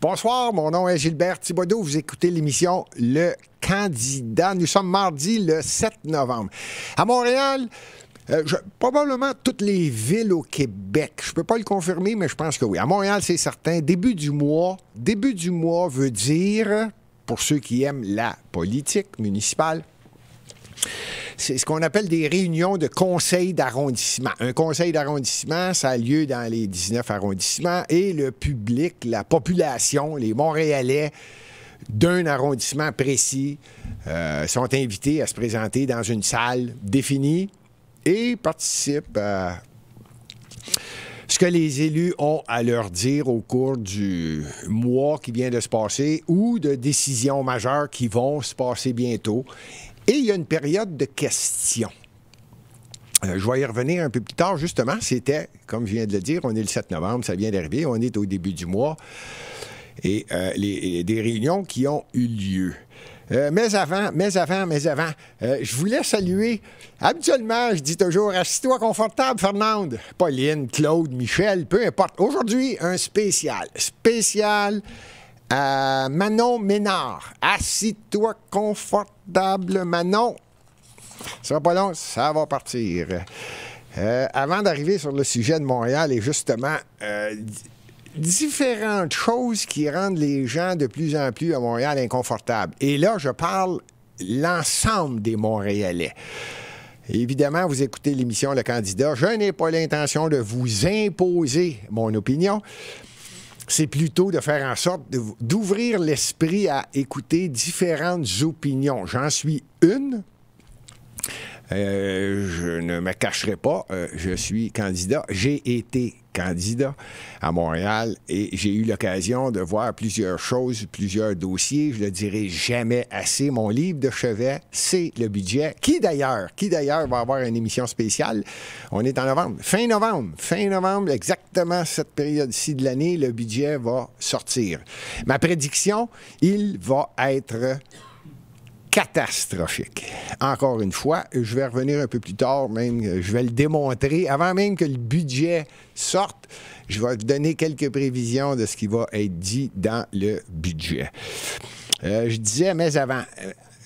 Bonsoir, mon nom est Gilbert Thibodeau. Vous écoutez l'émission Le Candidat. Nous sommes mardi le 7 novembre. À Montréal, probablement toutes les villes au Québec. Je ne peux pas le confirmer, mais je pense que oui. À Montréal, c'est certain. Début du mois veut dire, pour ceux qui aiment la politique municipale, c'est ce qu'on appelle des réunions de conseils d'arrondissement. Un conseil d'arrondissement, ça a lieu dans les 19 arrondissements et le public, la population, les Montréalais d'un arrondissement précis sont invités à se présenter dans une salle définie et participent à ce que les élus ont à leur dire au cours du mois qui vient de se passer ou de décisions majeures qui vont se passer bientôt. Et il y a une période de questions. Je vais y revenir un peu plus tard, justement. C'était, comme je viens de le dire, on est le 7 novembre, ça vient d'arriver, on est au début du mois. Et des réunions qui ont eu lieu. Mais avant, je voulais saluer, habituellement, je dis toujours, assis-toi confortable, Fernande, Pauline, Claude, Michel, peu importe. Aujourd'hui, un spécial. Manon Ménard. Assis-toi confortable, Manon. Ça sera pas long, ça va partir. Avant d'arriver sur le sujet de Montréal et justement différentes choses qui rendent les gens de plus en plus à Montréal inconfortables. Et là, je parle l'ensemble des Montréalais. Évidemment, vous écoutez l'émission Le Candidat. Je n'ai pas l'intention de vous imposer mon opinion. C'est plutôt de faire en sorte d'ouvrir l'esprit à écouter différentes opinions. J'en suis une. Je ne me cacherai pas. Je suis candidat. J'ai été candidat à Montréal et j'ai eu l'occasion de voir plusieurs choses, plusieurs dossiers. Je ne le dirai jamais assez. Mon livre de chevet, c'est le budget, qui d'ailleurs va avoir une émission spéciale. On est en novembre. Fin novembre, exactement cette période-ci de l'année, le budget va sortir. Ma prédiction, il va être catastrophique. Encore une fois, je vais revenir un peu plus tard, même, je vais le démontrer. Avant même que le budget sorte, je vais vous donner quelques prévisions de ce qui va être dit dans le budget. Je disais, mais avant,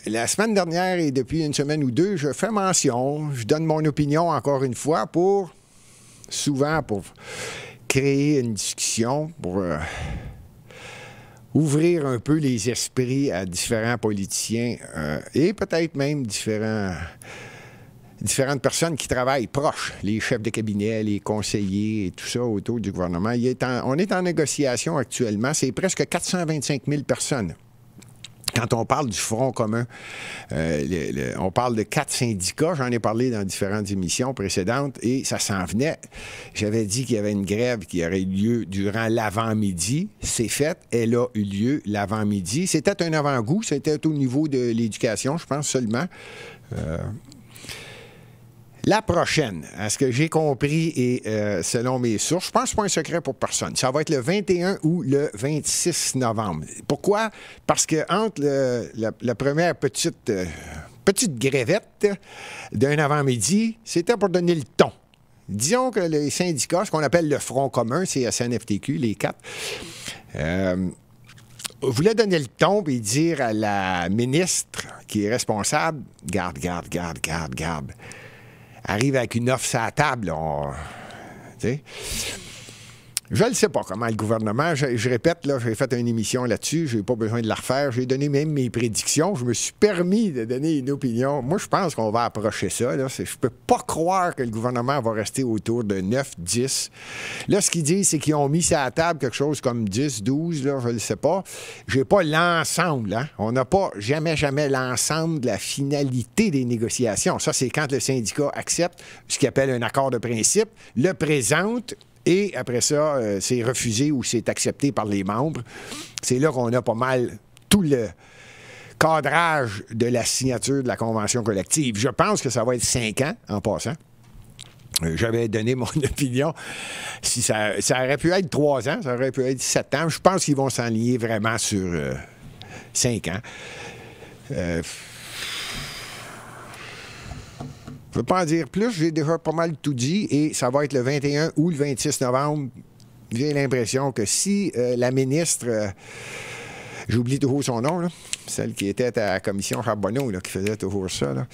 la semaine dernière et depuis une semaine ou deux, je fais mention, je donne mon opinion encore une fois pour créer une discussion, pour ouvrir un peu les esprits à différents politiciens et peut-être même différentes personnes qui travaillent proches, les chefs de cabinet, les conseillers et tout ça autour du gouvernement. On est en négociation actuellement. C'est presque 425 000 personnes. Quand on parle du Front commun, on parle de 4 syndicats. J'en ai parlé dans différentes émissions précédentes et ça s'en venait. J'avais dit qu'il y avait une grève qui aurait eu lieu durant l'avant-midi. C'est fait. Elle a eu lieu l'avant-midi. C'était un avant-goût. C'était au niveau de l'éducation, je pense seulement. La prochaine, à ce que j'ai compris et selon mes sources, je pense que ce n'est pas un secret pour personne. Ça va être le 21 ou le 26 novembre. Pourquoi? Parce que entre la première petite grévette d'un avant-midi, c'était pour donner le ton. Disons que les syndicats, ce qu'on appelle le Front commun, c'est SNFTQ, les 4, voulaient donner le ton et dire à la ministre qui est responsable, garde. Arrive avec une offre sur la table. Je ne sais pas comment le gouvernement... Je répète, là, j'ai fait une émission là-dessus. Je n'ai pas besoin de la refaire. J'ai donné même mes prédictions. Je me suis permis de donner une opinion. Moi, je pense qu'on va approcher ça. Là. Je ne peux pas croire que le gouvernement va rester autour de 9, 10. Là, ce qu'ils disent, c'est qu'ils ont mis sur la table quelque chose comme 10, 12, là, je ne le sais pas. Je n'ai pas l'ensemble. Hein. On n'a pas jamais l'ensemble de la finalité des négociations. Ça, c'est quand le syndicat accepte ce qu'il appelle un accord de principe, le présente. Et après ça, c'est refusé ou c'est accepté par les membres. C'est là qu'on a pas mal tout le cadrage de la signature de la convention collective. Je pense que ça va être 5 ans, en passant. J'avais donné mon opinion. Si ça aurait pu être 3 ans, ça aurait pu être 7 ans. Je pense qu'ils vont s'enligner vraiment sur 5 ans. Je ne veux pas en dire plus, j'ai déjà pas mal tout dit et ça va être le 21 ou le 26 novembre j'ai l'impression que si la ministre, j'oublie toujours son nom, là, celle qui était à la commission Charbonneau, là, qui faisait toujours ça, là.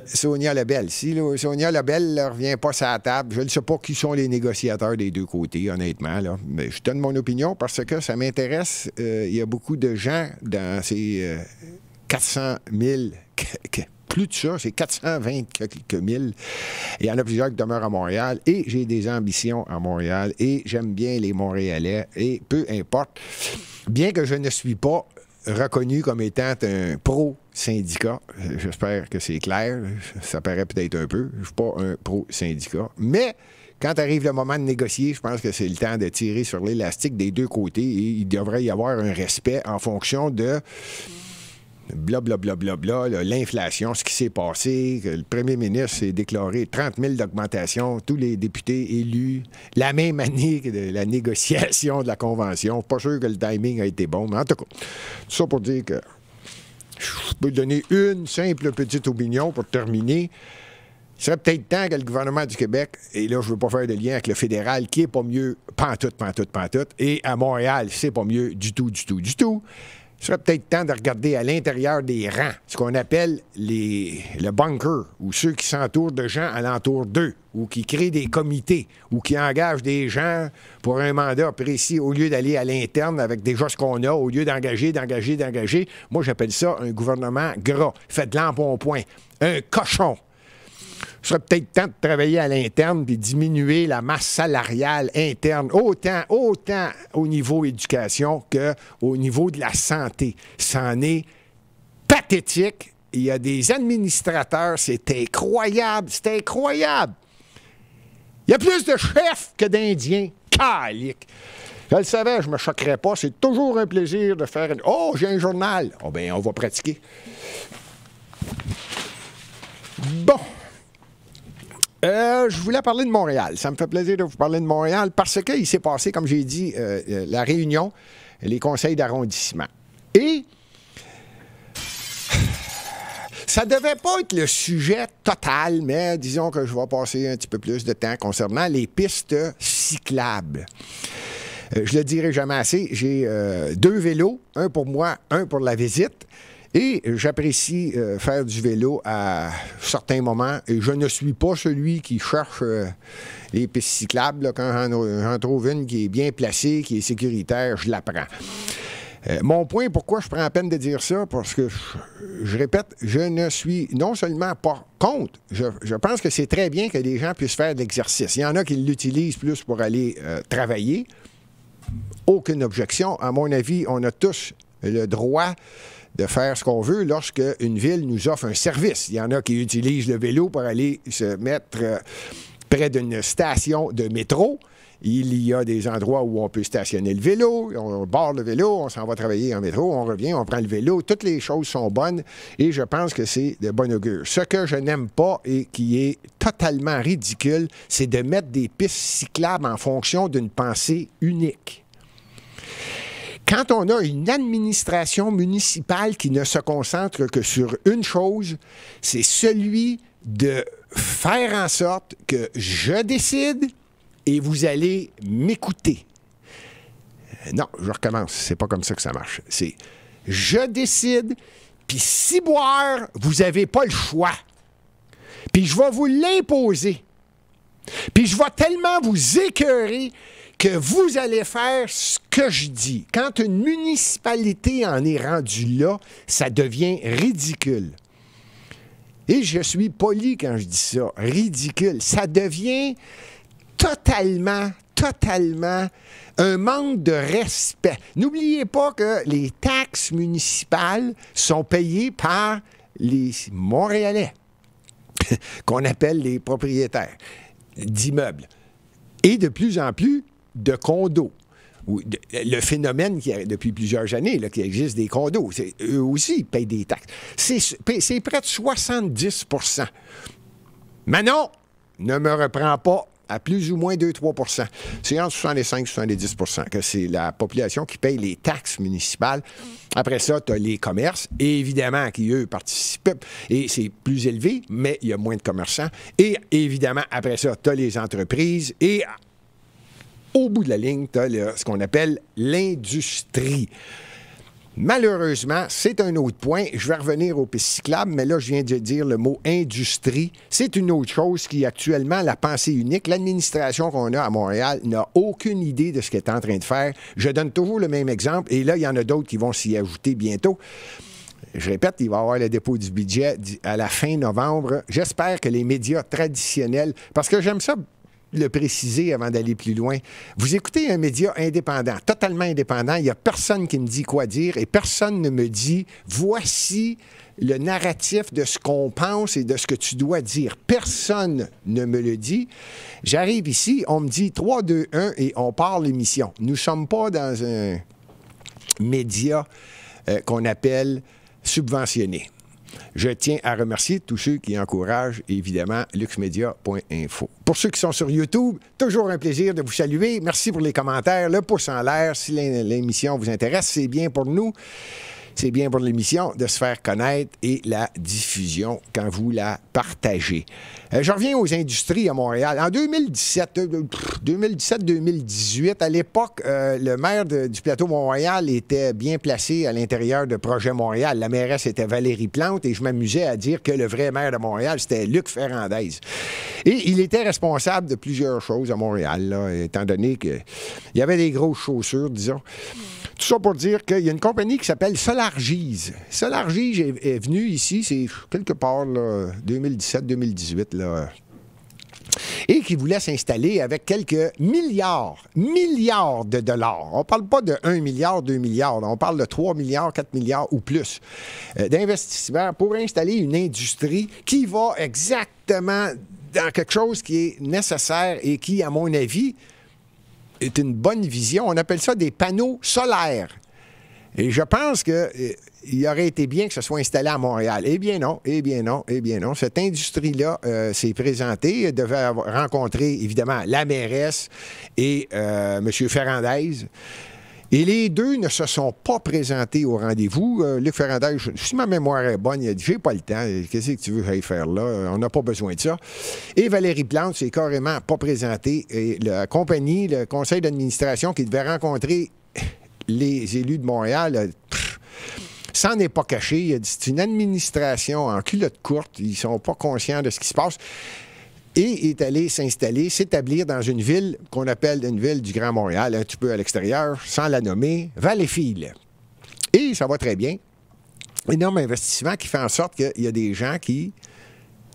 Sonia Lebel. Si là, Sonia Lebel ne revient pas sur la table, je ne sais pas qui sont les négociateurs des deux côtés, honnêtement. Là. Mais je donne mon opinion parce que ça m'intéresse. Il y a beaucoup de gens dans ces 400 000, plus de ça, c'est 420 quelques mille. Il y en a plusieurs qui demeurent à Montréal et j'ai des ambitions à Montréal et j'aime bien les Montréalais et peu importe, bien que je ne suis pas reconnu comme étant un pro-syndicat. J'espère que c'est clair. Ça paraît peut-être un peu. Je ne suis pas un pro-syndicat. Mais quand arrive le moment de négocier, je pense que c'est le temps de tirer sur l'élastique des deux côtés et il devrait y avoir un respect en fonction de blablabla, l'inflation, ce qui s'est passé, que le premier ministre s'est déclaré 30 000 d'augmentation, tous les députés élus, la même année que de la négociation de la Convention. Pas sûr que le timing a été bon, mais en tout cas, tout ça pour dire que je peux donner une simple petite opinion pour terminer. Il serait peut-être temps que le gouvernement du Québec, et là, je ne veux pas faire de lien avec le fédéral, qui est pas mieux, pantoute, et à Montréal, c'est pas mieux du tout. Il serait peut-être temps de regarder à l'intérieur des rangs, ce qu'on appelle le bunker, ou ceux qui s'entourent de gens alentour d'eux, ou qui créent des comités, ou qui engagent des gens pour un mandat précis, au lieu d'aller à l'interne avec déjà ce qu'on a, au lieu d'engager. Moi, j'appelle ça un gouvernement gras, fait de l'embonpoint, un cochon. Ce serait peut-être temps de travailler à l'interne et diminuer la masse salariale interne, autant au niveau éducation qu'au niveau de la santé. C'en est pathétique. Il y a des administrateurs, c'est incroyable. Il y a plus de chefs que d'Indiens. Calique. Je le savais, je ne me choquerais pas. C'est toujours un plaisir de faire... Oh, j'ai un journal. Oh, bien, on va pratiquer. Bon. Je voulais parler de Montréal. Ça me fait plaisir de vous parler de Montréal parce qu'il s'est passé, comme j'ai dit, la réunion, les conseils d'arrondissement. Et ça ne devait pas être le sujet total, mais disons que je vais passer un petit peu plus de temps concernant les pistes cyclables. Je le dirai jamais assez. J'ai 2 vélos, un pour moi, un pour la visite. Et j'apprécie faire du vélo à certains moments. Et je ne suis pas celui qui cherche les pistes cyclables. Là, quand j'en trouve une qui est bien placée, qui est sécuritaire, je la prends. Mon point, pourquoi je prends la peine de dire ça? Parce que, je répète, je ne suis non seulement pas contre, je pense que c'est très bien que les gens puissent faire de l'exercice. Il y en a qui l'utilisent plus pour aller travailler. Aucune objection. À mon avis, on a tous le droit de faire ce qu'on veut lorsque une ville nous offre un service. Il y en a qui utilisent le vélo pour aller se mettre près d'une station de métro. Il y a des endroits où on peut stationner le vélo, on barre le vélo, on s'en va travailler en métro, on revient, on prend le vélo. Toutes les choses sont bonnes et je pense que c'est de bon augure. Ce que je n'aime pas et qui est totalement ridicule, c'est de mettre des pistes cyclables en fonction d'une pensée unique. Quand on a une administration municipale qui ne se concentre que sur une chose, c'est celui de faire en sorte que je décide et vous allez m'écouter. Non, je recommence. C'est pas comme ça que ça marche. C'est je décide, puis si boire, vous n'avez pas le choix. Puis je vais vous l'imposer. Puis je vais tellement vous écœurer que vous allez faire ce que je dis. Quand une municipalité en est rendue là, ça devient ridicule. Et je suis poli quand je dis ça. Ridicule. Ça devient totalement un manque de respect. N'oubliez pas que les taxes municipales sont payées par les Montréalais, qu'on appelle les propriétaires d'immeubles. Et de plus en plus, de condos. Le phénomène qui a depuis plusieurs années, là, qu'il existe des condos, eux aussi, ils payent des taxes. C'est près de 70 %. Mais non, ne me reprends pas à plus ou moins 2-3 %. C'est entre 65 et 70 % que c'est la population qui paye les taxes municipales. Après ça, tu as les commerces, évidemment, qui, eux, participent. Et c'est plus élevé, mais il y a moins de commerçants. Et évidemment, après ça, tu as les entreprises. Et au bout de la ligne, tu as ce qu'on appelle l'industrie. Malheureusement, c'est un autre point. Je vais revenir aux pistes cyclables, mais là, je viens de dire le mot industrie. C'est une autre chose qui, actuellement, la pensée unique. L'administration qu'on a à Montréal n'a aucune idée de ce qu'elle est en train de faire. Je donne toujours le même exemple, et là, il y en a d'autres qui vont s'y ajouter bientôt. Je répète, il va y avoir le dépôt du budget à la fin novembre. J'espère que les médias traditionnels, parce que j'aime ça le préciser avant d'aller plus loin. Vous écoutez un média indépendant, totalement indépendant. Il n'y a personne qui me dit quoi dire et personne ne me dit voici le narratif de ce qu'on pense et de ce que tu dois dire. Personne ne me le dit. J'arrive ici, on me dit 3, 2, 1 et on part l'émission. Nous ne sommes pas dans un média qu'on appelle subventionné. Je tiens à remercier tous ceux qui encouragent, évidemment, luxmedia.info. Pour ceux qui sont sur YouTube, toujours un plaisir de vous saluer. Merci pour les commentaires, le pouce en l'air. Si l'émission vous intéresse, c'est bien pour nous. C'est bien pour l'émission de se faire connaître et la diffusion quand vous la partagez. Je reviens aux industries à Montréal. En 2017-2018, à l'époque, le maire du plateau Montréal était bien placé à l'intérieur de Projet Montréal. La mairesse était Valérie Plante et je m'amusais à dire que le vrai maire de Montréal, c'était Luc Ferrandez. Et il était responsable de plusieurs choses à Montréal, là, étant donné qu'il y avait des grosses chaussures, disons. Tout ça pour dire qu'il y a une compagnie qui s'appelle Solargise. Solargise est venue ici, c'est quelque part, 2017-2018, là, et qui voulait s'installer avec quelques milliards de dollars. On ne parle pas de 1 milliard, 2 milliards, on parle de 3 milliards, 4 milliards ou plus d'investissements pour installer une industrie qui va exactement dans quelque chose qui est nécessaire et qui, à mon avis, est une bonne vision. On appelle ça des panneaux solaires. Et je pense qu'il aurait été bien que ce soit installé à Montréal. Eh bien non, eh bien non, eh bien non. Cette industrie-là s'est présentée. Elle devait rencontrer, évidemment, la mairesse et M. Ferrandez. Et les deux ne se sont pas présentés au rendez-vous. Luc Ferrandez, si ma mémoire est bonne, il a dit « J'ai pas le temps. Qu'est-ce que tu veux que j'aille faire là? On n'a pas besoin de ça. » Et Valérie Plante s'est carrément pas présentée. Et la compagnie, le conseil d'administration qui devait rencontrer les élus de Montréal, s'en est pas caché. Il a dit « C'est une administration en culotte courte. Ils sont pas conscients de ce qui se passe. » Et est allé s'installer, s'établir dans une ville qu'on appelle une ville du Grand Montréal, un petit peu à l'extérieur, sans la nommer, Valleyfield. Et ça va très bien. Énorme investissement qui fait en sorte qu'il y a des gens qui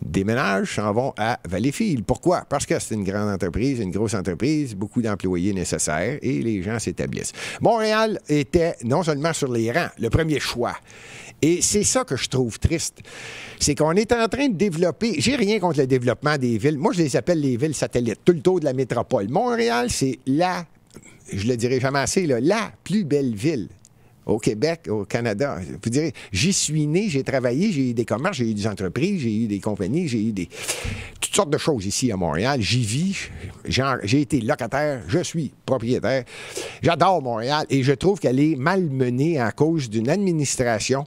déménagent, s'en vont à Valleyfield. Pourquoi? Parce que c'est une grande entreprise, une grosse entreprise, beaucoup d'employés nécessaires et les gens s'établissent. Montréal était non seulement sur les rangs, le premier choix. Et c'est ça que je trouve triste. C'est qu'on est en train de développer... J'ai rien contre le développement des villes. Moi, je les appelle les villes satellites, tout le tour de la métropole. Montréal, c'est je le dirai jamais assez, la plus belle ville au Québec, au Canada. Vous direz, j'y suis né, j'ai travaillé, j'ai eu des commerces, j'ai eu des entreprises, j'ai eu des compagnies, j'ai eu toutes sortes de choses ici à Montréal. J'y vis, j'ai été locataire, je suis propriétaire. J'adore Montréal et je trouve qu'elle est malmenée à cause d'une administration,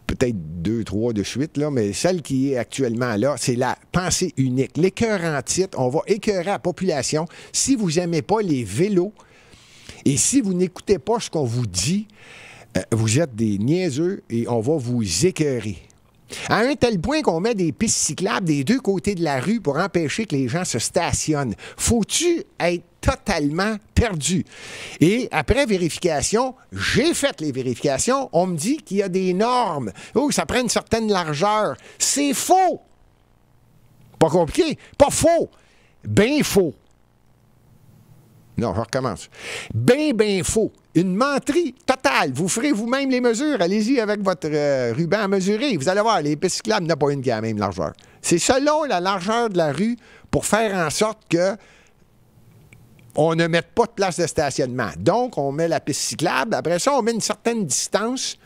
peut-être 2, 3 de suite, là, mais celle qui est actuellement là, c'est la pensée unique. L'écœurant titre, on va écœurer la population. Si vous n'aimez pas les vélos et si vous n'écoutez pas ce qu'on vous dit, vous êtes des niaiseux et on va vous écœurer. À un tel point qu'on met des pistes cyclables des deux côtés de la rue pour empêcher que les gens se stationnent. Faut-tu être totalement perdu? Et après vérification, j'ai fait les vérifications, on me dit qu'il y a des normes. Oh, ça prend une certaine largeur. C'est faux! Pas compliqué, pas faux. Ben faux. Non, je recommence. Ben faux. Une menterie totale. Vous ferez vous-même les mesures. Allez-y avec votre ruban à mesurer. Vous allez voir, les pistes cyclables n'ont pas une qui a la même largeur. C'est selon la largeur de la rue pour faire en sorte que on ne mette pas de place de stationnement. Donc, on met la piste cyclable. Après ça, on met une certaine distance.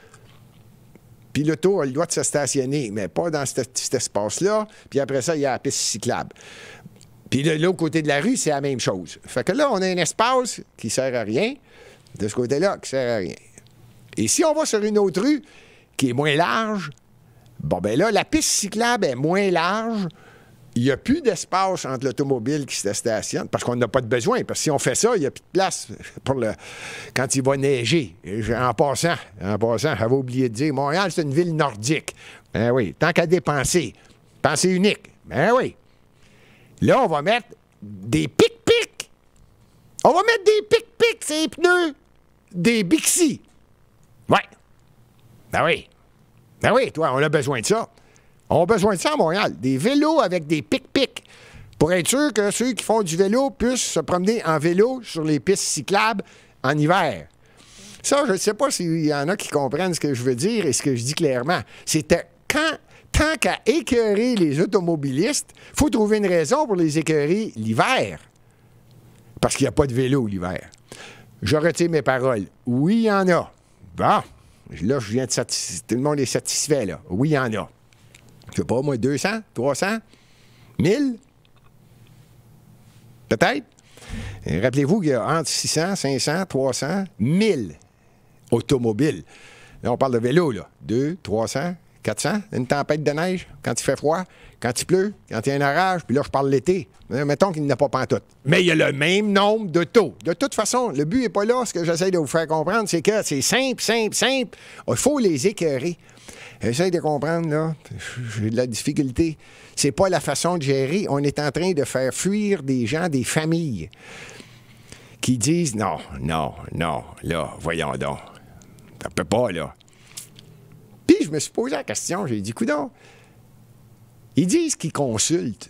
Puis l'auto a le droit de se stationner, mais pas dans cet espace-là. Puis après ça, il y a la piste cyclable. Puis de l'autre côté de la rue, c'est la même chose. Fait que là, on a un espace qui sert à rien. De ce côté-là, qui sert à rien. Et si on va sur une autre rue qui est moins large, bon, ben là, la piste cyclable est moins large il n'y a plus d'espace entre l'automobile qui se stationne, parce qu'on n'a pas de besoin. Parce que si on fait ça, il n'y a plus de place quand il va neiger. En passant, j'avais oublié de dire, Montréal, c'est une ville nordique. Ben oui, tant qu'à dépenser, pensée unique. Ben oui. Là, on va mettre des pic-pic. On va mettre des pic-pic, ces pneus, des Bixi. Ouais. Ben oui. Ben oui, toi, on a besoin de ça. On a besoin de ça à Montréal. Des vélos avec des pic-pic. Pour être sûr que ceux qui font du vélo puissent se promener en vélo sur les pistes cyclables en hiver. Ça, je ne sais pas s'il y en a qui comprennent ce que je veux dire et ce que je dis clairement. C'était tant qu'à écœurer les automobilistes, il faut trouver une raison pour les écœurer l'hiver. Parce qu'il n'y a pas de vélo l'hiver. Je retire mes paroles. Oui, il y en a. Bon, là, je viens de satisfaire. Tout le monde est satisfait, là. Oui, il y en a. Je sais pas, moi, 200, 300, 1000? Peut-être. Rappelez-vous qu'il y a entre 600, 500, 300, 1000 automobiles. Là, on parle de vélo, là. 200, 300, 400. Une tempête de neige, quand il fait froid, quand il pleut, quand il y a un orage, puis là, je parle l'été. Mettons qu'il n'y en a pas pantoute. Mais il y a le même nombre d'autos. De toute façon, le but n'est pas là. Ce que j'essaie de vous faire comprendre, c'est que c'est simple. Il faut les écœurer. J'essaie de comprendre, là. J'ai de la difficulté. C'est pas la façon de gérer. On est en train de faire fuir des gens, des familles, qui disent non, là, voyons donc. Ça peut pas, là. Puis je me suis posé la question, j'ai dit, coudonc, ils disent qu'ils consultent.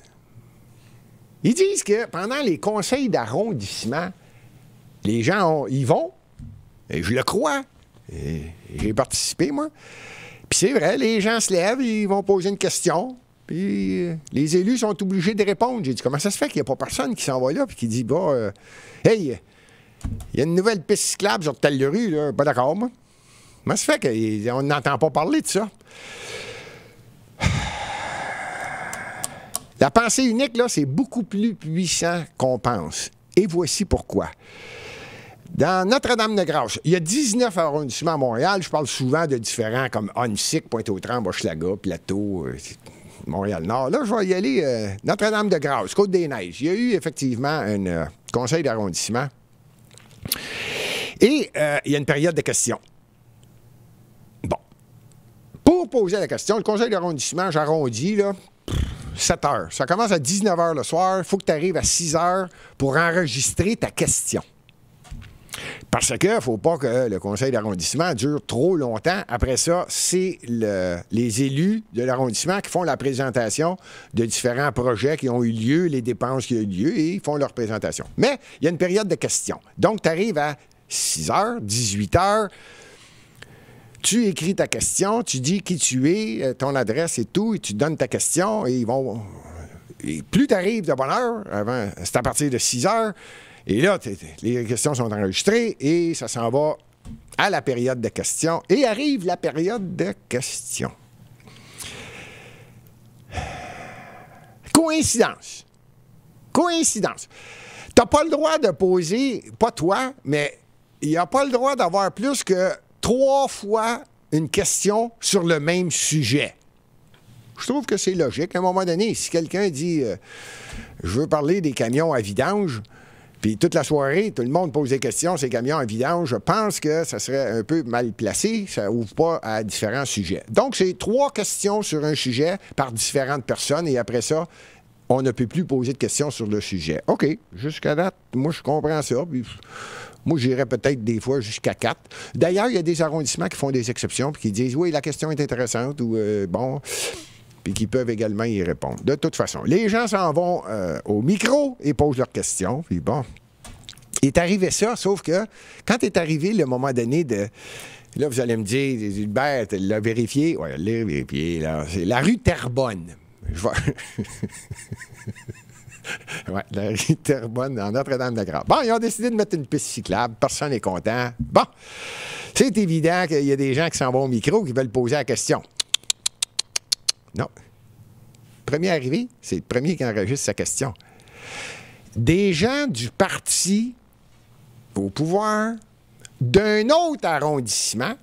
Ils disent que pendant les conseils d'arrondissement, les gens y vont, et je le crois. Et j'ai participé, moi. Puis c'est vrai, les gens se lèvent, ils vont poser une question, puis les élus sont obligés de répondre. J'ai dit, comment ça se fait qu'il n'y a pas personne qui s'en va là, puis qui dit, hey, il y a une nouvelle piste cyclable sur telle rue, là, pas d'accord, moi. Comment ça se fait qu'on n'entend pas parler de ça? La pensée unique, là, c'est beaucoup plus puissant qu'on pense. Et voici pourquoi. Dans Notre-Dame-de-Grâce, il y a 19 arrondissements à Montréal. Je parle souvent de différents comme Onsic, Pointe-aux-Trembles, Hochelaga, Plateau, Montréal-Nord. Là, je vais y aller. Notre-Dame-de-Grâce, Côte-des-Neiges. Il y a eu effectivement un conseil d'arrondissement. Et il y a une période de questions. Bon. Pour poser la question, le conseil d'arrondissement, j'arrondis, là, 7 heures. Ça commence à 19 heures le soir. Il faut que tu arrives à 6 heures pour enregistrer ta question. Parce qu'il ne faut pas que le conseil d'arrondissement dure trop longtemps. Après ça, c'est les élus de l'arrondissement qui font la présentation de différents projets qui ont eu lieu, les dépenses qui ont eu lieu, et ils font leur présentation. Mais il y a une période de questions. Donc, tu arrives à 6 heures, 18 heures, tu écris ta question, tu dis qui tu es, ton adresse et tout, et tu donnes ta question, et ils vont... Et plus tu arrives de bonne heure, c'est à partir de 6 heures, et là, les questions sont enregistrées et ça s'en va à la période de questions. Et arrive la période de questions. Coïncidence. Coïncidence. Tu n'as pas le droit de poser, pas toi, mais il n'y a pas le droit d'avoir plus que 3 fois une question sur le même sujet. Je trouve que c'est logique. À un moment donné, si quelqu'un dit je veux parler des camions à vidange, puis toute la soirée, tout le monde pose des questions, ces camions à vidange, je pense que ça serait un peu mal placé, ça n'ouvre pas à différents sujets. Donc, c'est 3 questions sur un sujet par différentes personnes, et après ça, on ne peut plus poser de questions sur le sujet. OK, jusqu'à date, moi, je comprends ça, puis moi, j'irais peut-être des fois jusqu'à 4. D'ailleurs, il y a des arrondissements qui font des exceptions, puis qui disent, oui, la question est intéressante, ou bon... puis qui peuvent également y répondre. De toute façon, les gens s'en vont au micro et posent leurs questions. Puis bon, il est arrivé ça, sauf que quand est arrivé le moment donné de... Là, vous allez me dire, Gilbert, tu l'as vérifié? Oui, je l'ai vérifié. Là. C'est la rue Terrebonne. Oui, la rue Terrebonne, dans Notre-Dame-de-Grâce. Bon, ils ont décidé de mettre une piste cyclable. Personne n'est content. Bon, c'est évident qu'il y a des gens qui s'en vont au micro qui veulent poser la question. Non. Premier arrivé, c'est le premier qui enregistre sa question. Des gens du parti au pouvoir d'un autre arrondissement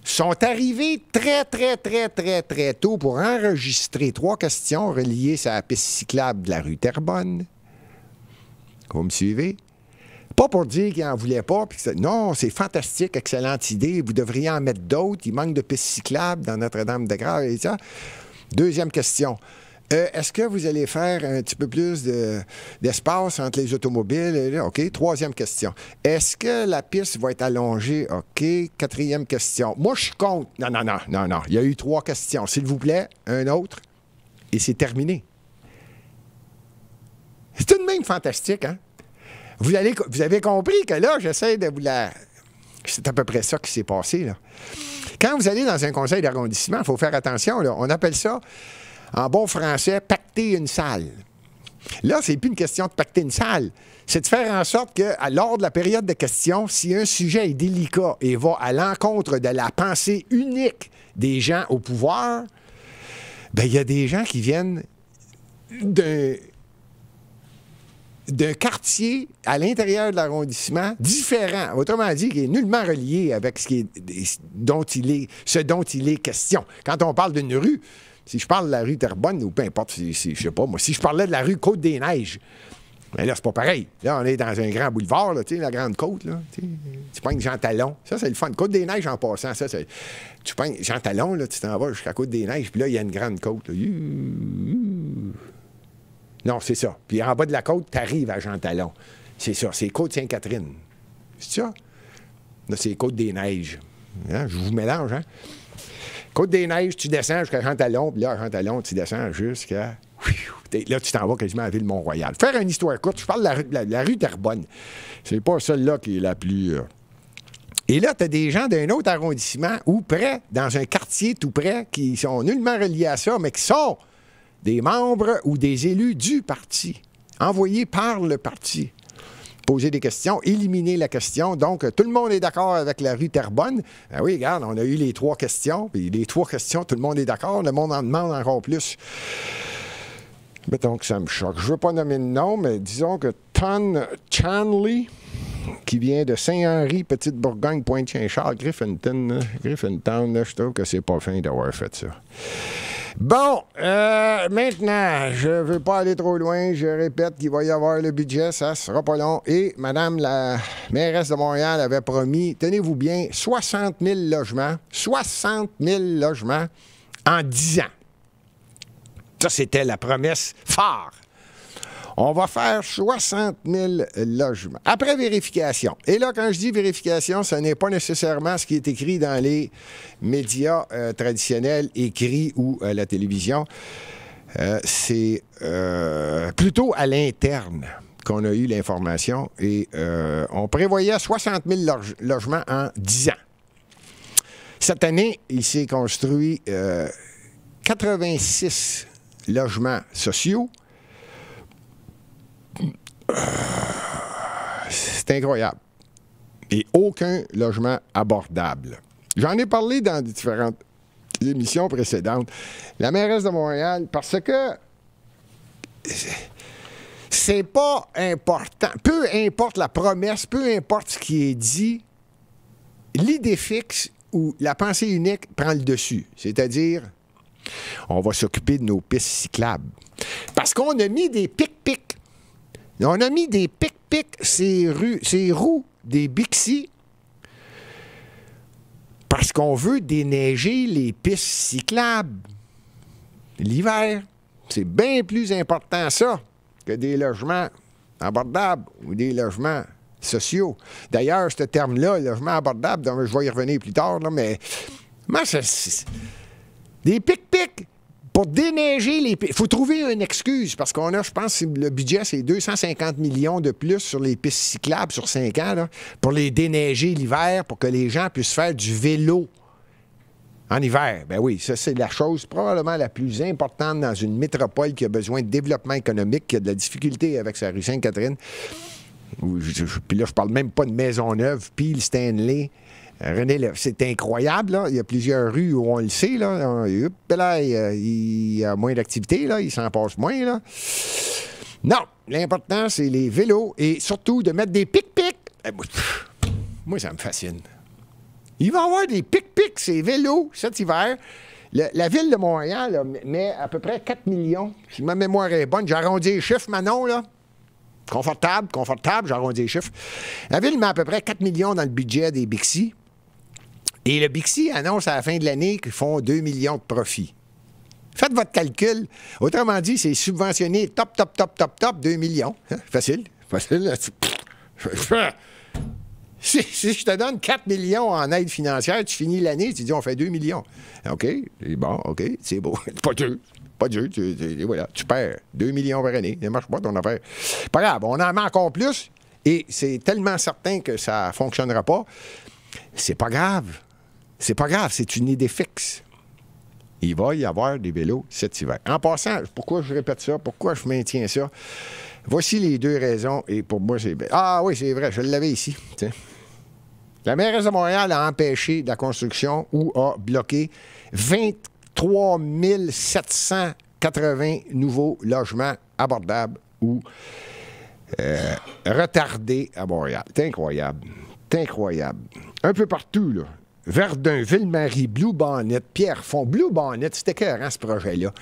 sont arrivés très, très, très, très, très tôt pour enregistrer 3 questions reliées à la piste cyclable de la rue Terrebonne. Vous me suivez? Pas pour dire qu'ils n'en voulaient pas. Non, c'est fantastique, excellente idée. Vous devriez en mettre d'autres. Il manque de pistes cyclables dans Notre-Dame-de-Grâce et ça. Deuxième question. Est-ce que vous allez faire un petit peu plus d'espace entre les automobiles? OK. Troisième question. Est-ce que la piste va être allongée? OK. Quatrième question. Moi, je compte. Non. Il y a eu 3 questions. S'il vous plaît, un autre. Et c'est terminé. C'est tout de même fantastique, hein? Vous avez compris que là, j'essaie de vous la... C'est à peu près ça qui s'est passé, là. Quand vous allez dans un conseil d'arrondissement, il faut faire attention, là. On appelle ça, en bon français, pacter une salle. Là, c'est plus une question de pacter une salle. C'est de faire en sorte que, lors de la période de questions, si un sujet est délicat et va à l'encontre de la pensée unique des gens au pouvoir, bien, il y a des gens qui viennent d'un quartier à l'intérieur de l'arrondissement différent, autrement dit, qui est nullement relié avec ce dont il est question. Quand on parle d'une rue, si je parle de la rue Terrebonne, ou peu importe, je sais pas, moi, si je parlais de la rue Côte-des-Neiges, bien là, c'est pas pareil. Là, on est dans un grand boulevard, là, tu sais, la Grande Côte, là. Tu pognes Jean Talon. Ça, c'est le fun. Côte-des-Neiges, en passant, ça, c'est... Tu pognes Jean Talon, là, tu t'en vas jusqu'à Côte-des-Neiges, puis là, il y a une grande côte, là. Non, c'est ça. Puis en bas de la côte, tu arrives à Jean Talon. C'est ça. C'est Côte-Sainte-Catherine. C'est ça? Là, c'est Côte-des-Neiges. Hein? Je vous mélange, hein? Côte-des-Neiges, tu descends jusqu'à Jean Talon, puis là, à Jean Talon, tu descends jusqu'à... Là, tu t'en vas quasiment à Ville-Mont-Royal. Faire une histoire courte, je parle de la rue Terrebonne. C'est pas celle-là qui est la plus... Et là, tu as des gens d'un autre arrondissement ou près, dans un quartier tout près, qui sont nullement reliés à ça, mais qui sont des membres ou des élus du parti, envoyés par le parti. Poser des questions, éliminer la question. Donc, tout le monde est d'accord avec la rue Terrebonne. Ben oui, regarde, on a eu les 3 questions, puis les 3 questions, tout le monde est d'accord, le monde en demande encore plus. Mettons que ça me choque. Je ne veux pas nommer de nom, mais disons que Ton Chanley, qui vient de Saint-Henri, Petite-Bourgogne, Pointe-Saint-Charles, Griffintown, je trouve que c'est pas fin d'avoir fait ça. Bon, maintenant, je ne veux pas aller trop loin. Je répète qu'il va y avoir le budget, ça sera pas long. Et Madame la mairesse de Montréal avait promis, tenez-vous bien, 60 000 logements. 60 000 logements en 10 ans. Ça, c'était la promesse phare. On va faire 60 000 logements. Après vérification. Et là, quand je dis vérification, ce n'est pas nécessairement ce qui est écrit dans les médias traditionnels, écrits ou à la télévision. C'est plutôt à l'interne qu'on a eu l'information. Et on prévoyait 60 000 logements en 10 ans. Cette année, il s'est construit 86 logements sociaux. C'est incroyable. Et aucun logement abordable. J'en ai parlé dans différentes émissions précédentes. La mairesse de Montréal, parce que c'est pas important. Peu importe la promesse, peu importe ce qui est dit, l'idée fixe ou la pensée unique prend le dessus. C'est-à-dire, on va s'occuper de nos pistes cyclables. Parce qu'on a mis des pic-pics. On a mis des pic-pics, ces roues des Bixi, parce qu'on veut déneiger les pistes cyclables. L'hiver, c'est bien plus important ça que des logements abordables ou des logements sociaux. D'ailleurs, ce terme-là, logement abordable, je vais y revenir plus tard, là, mais moi, des pic-pics. Pour déneiger les pistes, il faut trouver une excuse, parce qu'on a, je pense, le budget, c'est 250 millions de plus sur les pistes cyclables sur 5 ans, là, pour les déneiger l'hiver, pour que les gens puissent faire du vélo en hiver. Ben oui, ça, c'est la chose probablement la plus importante dans une métropole qui a besoin de développement économique, qui a de la difficulté avec sa rue Sainte-Catherine. Puis là, je parle même pas de Maisonneuve, Peel, Stanley. René, c'est incroyable, là. Il y a plusieurs rues où on le sait, là. Il y a moins d'activité, là. Il s'en passe moins, là. Non, l'important, c'est les vélos et surtout de mettre des pic-pics. Moi, ça me fascine. Il va y avoir des pic-pics, ces vélos, cet hiver. La ville de Montréal là, met à peu près 4 millions. Si ma mémoire est bonne, j'arrondis les chiffres, Manon, là. Confortable, j'arrondis les chiffres. La ville met à peu près 4 millions dans le budget des Bixi. Et le Bixi annonce à la fin de l'année qu'ils font 2 millions de profits. Faites votre calcul. Autrement dit, c'est subventionné top, 2 millions. Hein? Facile. Si je te donne 4 millions en aide financière, tu finis l'année, tu dis on fait 2 millions. OK, c'est bon, OK, c'est beau. Pas dur. Voilà, tu perds 2 millions par année. Ça ne marche pas ton affaire. Pas grave, on en met encore plus et c'est tellement certain que ça ne fonctionnera pas. C'est pas grave. C'est une idée fixe. Il va y avoir des vélos cet hiver. En passant, pourquoi je répète ça? Pourquoi je maintiens ça? Voici les 2 raisons et pour moi, c'est... Ah oui, c'est vrai, je l'avais ici. Tiens. La mairesse de Montréal a empêché la construction ou a bloqué 23 780 nouveaux logements abordables ou retardés à Montréal. C'est incroyable. Un peu partout, là. Verdun, Ville-Marie, Blue Bonnet, Pierrefonds. Blue Bonnet, c'était écœurant, ce projet-là.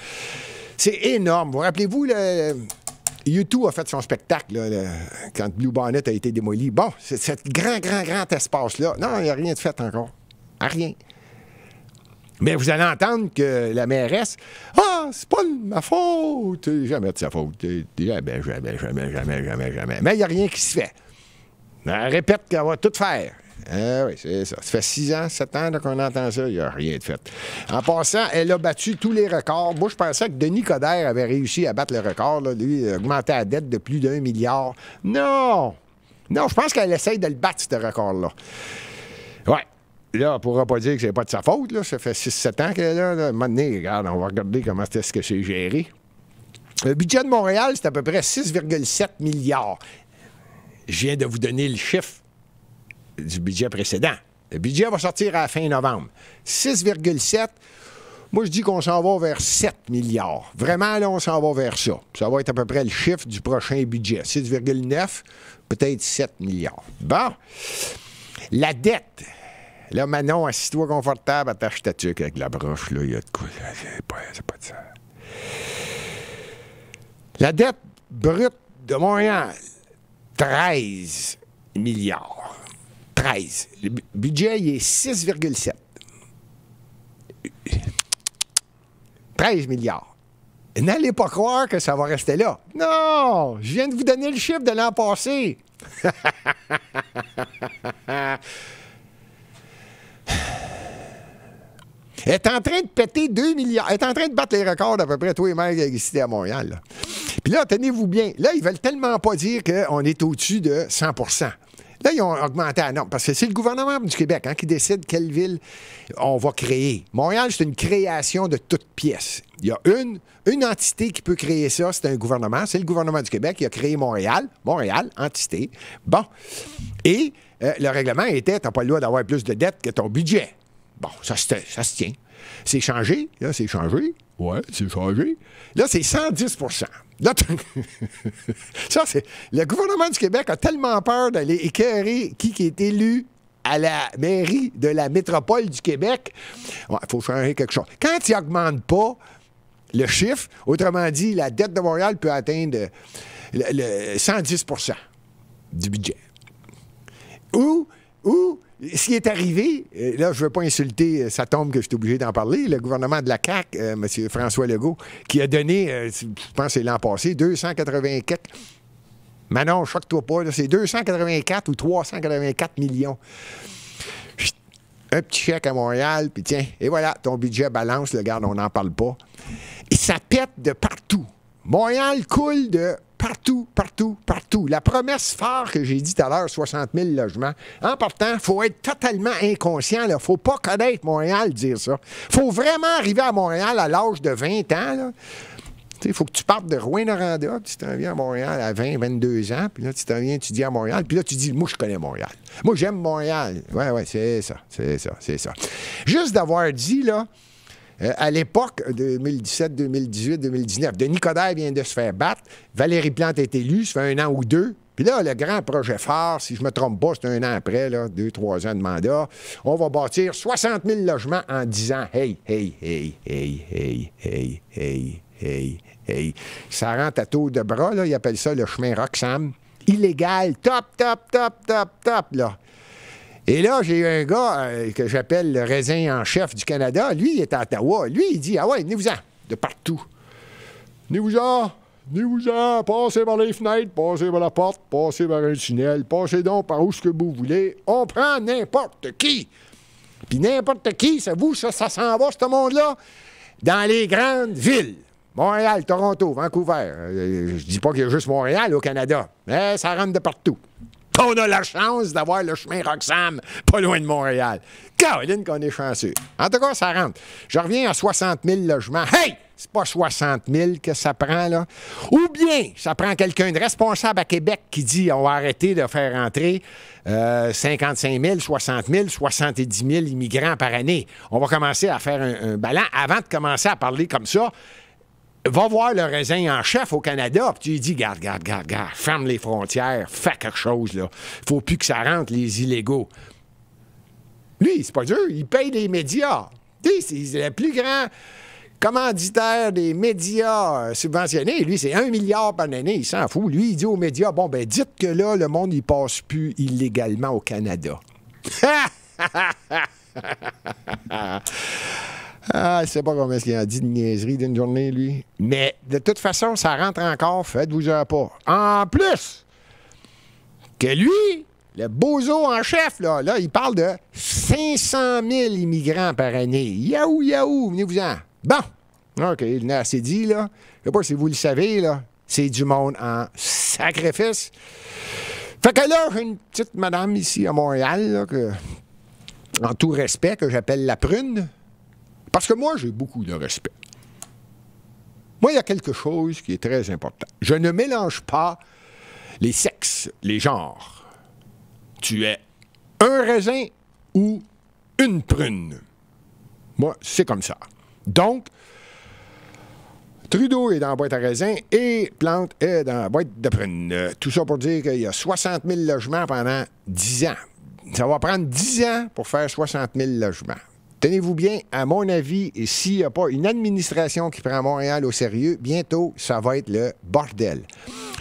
C'est énorme. Vous rappelez-vous, U2 a fait son spectacle là, quand Blue Bonnet a été démoli. Bon, c'est cet grand espace-là. Non, il n'y a rien de fait encore. Rien. Mais vous allez entendre que la mairesse, « Ah, c'est pas de ma faute! » Jamais de sa faute. Jamais. Mais il n'y a rien qui se fait. Elle répète qu'elle va tout faire. Oui, c'est ça. Ça fait 6 ans, 7 ans qu'on entend ça, il n'y a rien de fait. En passant, elle a battu tous les records. Moi, je pensais que Denis Coderre avait réussi à battre le record. Là. Lui, augmenter la dette de plus d'1 milliard. Non, je pense qu'elle essaye de le battre, ce record-là. Ouais. Là, on ne pourra pas dire que c'est pas de sa faute. Là. Ça fait 6-7 ans qu'elle est là. À un moment donné, regarde, on va regarder comment est-ce que c'est géré. Le budget de Montréal, c'est à peu près 6,7 milliards. Je viens de vous donner le chiffre du budget précédent. Le budget va sortir à la fin novembre. 6,7. Moi, je dis qu'on s'en va vers 7 milliards. Vraiment, là, on s'en va vers ça. Ça va être à peu près le chiffre du prochain budget. 6,9, peut-être 7 milliards. Bon. La dette. Là, Manon, assis-toi confortable, attache ta tuque avec la broche. Là, il y a de quoi. C'est pas de ça. La dette brute de Montréal, 13 milliards. 13. Le budget, il est 6,7. 13 milliards. N'allez pas croire que ça va rester là. Non! Je viens de vous donner le chiffre de l'an passé. Elle est en train de péter 2 milliards. Elle est en train de battre les records d'à peu près tous les maires ici à Montréal. Là. Puis là, tenez-vous bien. Là, ils veulent tellement pas dire qu'on est au-dessus de 100 %. Là, ils ont augmenté la norme, parce que c'est le gouvernement du Québec qui décide quelle ville on va créer. Montréal, c'est une création de toutes pièces. Il y a une entité qui peut créer ça, c'est un gouvernement. C'est le gouvernement du Québec qui a créé Montréal. Montréal, entité. Bon. Et le règlement était, tu n'as pas le droit d'avoir plus de dettes que ton budget. Bon, ça se tient. C'est changé. Là, c'est changé. Ouais, c'est changé. Là, c'est 110 %. Là, ça, c'est... Le gouvernement du Québec a tellement peur d'aller écœurer qui est élu à la mairie de la métropole du Québec. Il faut changer quelque chose. Quand il n'augmente pas le chiffre, autrement dit, la dette de Montréal peut atteindre le 110 % du budget. Ou ce qui est arrivé, là, je ne veux pas insulter, ça tombe que je suis obligé d'en parler, le gouvernement de la CAQ, M. François Legault, qui a donné, je pense que c'est l'an passé, 284. Manon, choque-toi pas, là, c'est 284 ou 384 millions. Un petit chèque à Montréal, puis tiens, et voilà, ton budget balance, le garde, on n'en parle pas. Et ça pète de partout. Montréal coule de partout. La promesse phare que j'ai dit tout à l'heure, 60 000 logements, en partant, il faut être totalement inconscient. Il ne faut pas connaître Montréal dire ça. Il faut vraiment arriver à Montréal à l'âge de 20 ans. Il faut que tu partes de Rouyn-Noranda, puis tu t'en viens à Montréal à 20, 22 ans, puis là, tu t'en viens étudier à Montréal, puis là, tu dis, moi, je connais Montréal. Moi, j'aime Montréal. Ouais, c'est ça. Juste d'avoir dit, là, À l'époque, 2017, 2018, 2019, Denis Coderre vient de se faire battre. Valérie Plante est élue, ça fait 1 an ou 2. Puis là, le grand projet phare, si je ne me trompe pas, c'est 1 an après, 2-3 ans de mandat, on va bâtir 60 000 logements en 10 ans. Hey. Ça rentre à tour de bras, là, ils appellent ça le chemin Roxham. Illégal, top, là. Et là, j'ai eu un gars que j'appelle le raisin en chef du Canada. Lui, il est à Ottawa. Lui, il dit, ah ouais, venez-vous-en, de partout. Venez-vous-en, passez par les fenêtres, passez par la porte, passez par un tunnel, passez donc par où ce que vous voulez. On prend n'importe qui. Puis n'importe qui, ça s'en va, ce monde-là, dans les grandes villes. Montréal, Toronto, Vancouver. Je dis pas qu'il y a juste Montréal au Canada, mais ça rentre de partout. On a la chance d'avoir le chemin Roxham pas loin de Montréal. Caroline, qu'on est chanceux. En tout cas, ça rentre. Je reviens à 60 000 logements. Hey! C'est pas 60 000 que ça prend, là. Ou bien, ça prend quelqu'un de responsable à Québec qui dit on va arrêter de faire entrer 55 000, 60 000, 70 000 immigrants par année. On va commencer à faire un ballon. Avant de commencer à parler comme ça, va voir le raisin en chef au Canada, puis tu lui dis, garde, ferme les frontières, fais quelque chose, là. Faut plus que ça rentre, les illégaux. Lui, c'est pas dur, il paye les médias. Tu sais, c'est le plus grand commanditaire des médias subventionnés. Lui, c'est 1 milliard par année, il s'en fout. Lui, il dit aux médias, bon, ben dites que là, le monde, il passe plus illégalement au Canada. Ah, je sais pas combien il a dit de niaiserie d'une journée, lui. Mais de toute façon, ça rentre encore, faites-vous-en pas. En plus, que lui, le bozo en chef, là, il parle de 500 000 immigrants par année. Yahoo, venez-vous-en. Bon, OK, il n'a assez dit, là. Je sais pas si vous le savez, là. C'est du monde en sacrifice. Fait que là, j'ai une petite madame ici à Montréal, là, que, en tout respect, que j'appelle la prune. Parce que moi, j'ai beaucoup de respect. Moi, il y a quelque chose qui est très important. Je ne mélange pas les sexes, les genres. Tu es un raisin ou une prune. Moi, c'est comme ça. Donc, Trudeau est dans la boîte à raisins et Plante est dans la boîte de prunes. Tout ça pour dire qu'il y a 60 000 logements pendant 10 ans. Ça va prendre 10 ans pour faire 60 000 logements. Tenez-vous bien, à mon avis, s'il n'y a pas une administration qui prend Montréal au sérieux, bientôt, ça va être le bordel.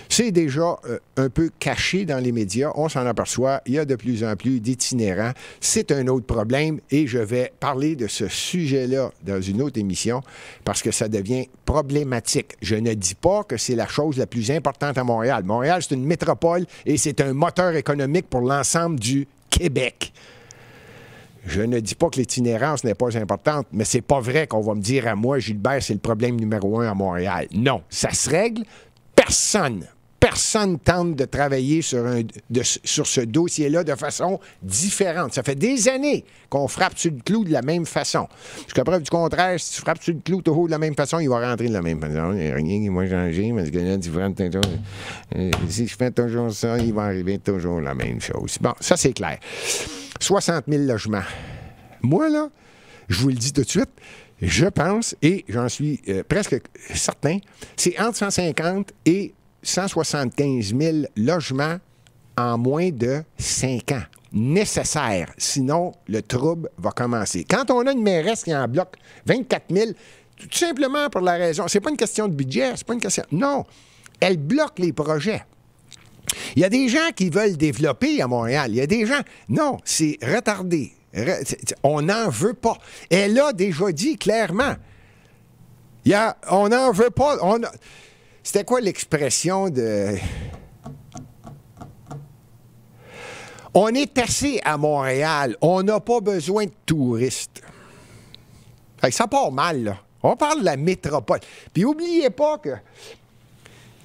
C'est déjà un peu caché dans les médias, on s'en aperçoit, il y a de plus en plus d'itinérants. C'est un autre problème et je vais parler de ce sujet-là dans une autre émission parce que ça devient problématique. Je ne dis pas que c'est la chose la plus importante à Montréal. Montréal, c'est une métropole et c'est un moteur économique pour l'ensemble du Québec. Je ne dis pas que l'itinérance n'est pas importante, mais c'est pas vrai qu'on va me dire à moi, Gilbert, c'est le problème numéro 1 à Montréal. Non, ça se règle. Personne tente de travailler sur ce dossier-là de façon différente. Ça fait des années qu'on frappe sur le clou de la même façon. Jusqu'à preuve du contraire, si tu frappes sur le clou toujours de la même façon, il va rentrer de la même façon. Il n'y a rien qui va changer, parce que là, tu frappes toujours. Si je fais toujours ça, il va arriver toujours la même chose. Bon, ça, c'est clair. 60 000 logements. Moi, là, je vous le dis tout de suite, je pense, et j'en suis presque certain, c'est entre 150 et 175 000 logements en moins de 5 ans. Nécessaire. Sinon, le trouble va commencer. Quand on a une mairesse qui en bloque 24 000, tout simplement pour la raison, c'est pas une question de budget, c'est pas une question... Non, elle bloque les projets. Il y a des gens qui veulent développer à Montréal. Il y a des gens... Non, c'est retardé. On n'en veut pas. Elle a déjà dit clairement. On n'en veut pas. C'était quoi l'expression de... On est assez à Montréal. On n'a pas besoin de touristes. Ça part mal, là. On parle de la métropole. Puis n'oubliez pas que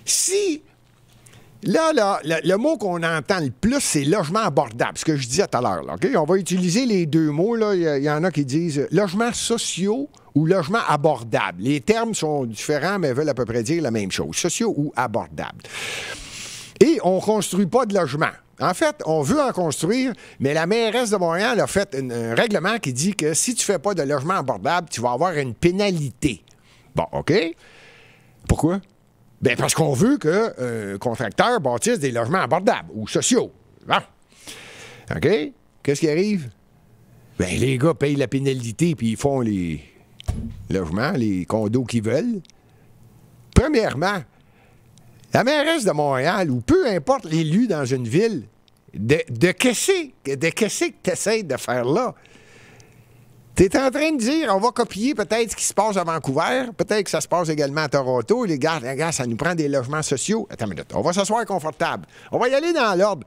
si... Là, le mot qu'on entend le plus, c'est logement abordable, ce que je disais tout à l'heure. Là, okay? On va utiliser les deux mots. Il y en a qui disent logements sociaux ou logements abordables. Les termes sont différents, mais veulent à peu près dire la même chose. Sociaux ou abordables. Et on ne construit pas de logements. En fait, on veut en construire, mais la mairesse de Montréal a fait un règlement qui dit que si tu ne fais pas de logement abordable, tu vas avoir une pénalité. Bon, OK. Pourquoi? Bien, parce qu'on veut qu'un contracteur bâtisse des logements abordables ou sociaux. Bon. OK? Qu'est-ce qui arrive? Bien, les gars payent la pénalité puis ils font les logements, les condos qu'ils veulent. Premièrement, la mairesse de Montréal, ou peu importe l'élu dans une ville, de qu'est-ce que tu essaies de faire là? Tu es en train de dire, on va copier peut-être ce qui se passe à Vancouver, peut-être que ça se passe également à Toronto. Les gars, ça nous prend des logements sociaux. Attends une minute, on va s'asseoir confortable. On va y aller dans l'ordre.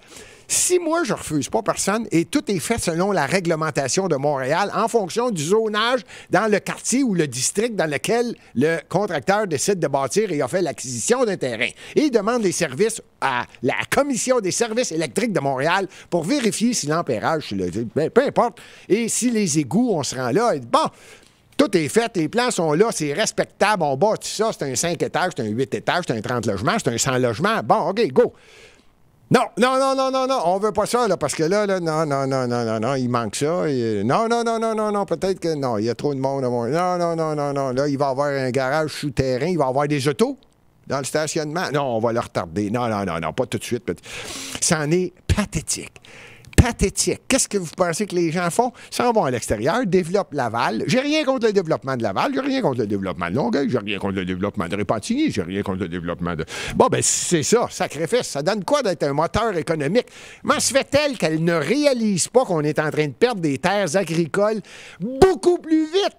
Si moi, je refuse pas personne, et tout est fait selon la réglementation de Montréal, en fonction du zonage dans le quartier ou le district dans lequel le contracteur décide de bâtir et a fait l'acquisition d'un terrain. Et il demande des services à la Commission des services électriques de Montréal pour vérifier si l'ampérage, peu importe, et si les égouts, on se rend là, et bon, tout est fait, les plans sont là, c'est respectable, on bâtit ça, c'est un 5 étages, c'est un 8 étages, c'est un 30 logements, c'est un 100 logements. Bon, OK, go. Non, on veut pas ça, là, parce que là, non, il manque ça. Non, peut-être que non, il y a trop de monde. Non, là, il va y avoir un garage souterrain, il va y avoir des autos dans le stationnement. Non, on va le retarder. Non, pas tout de suite. C'en est pathétique. Pathétique. Qu'est-ce que vous pensez que les gens font? Ils s'en vont à l'extérieur, développent Laval. J'ai rien contre le développement de Laval, j'ai rien contre le développement de Longueuil, j'ai rien contre le développement de Repentigny, j'ai rien contre le développement de... Bon, ben c'est ça, sacrifice. Ça donne quoi d'être un moteur économique? Comment se fait-elle qu'elle ne réalise pas qu'on est en train de perdre des terres agricoles beaucoup plus vite?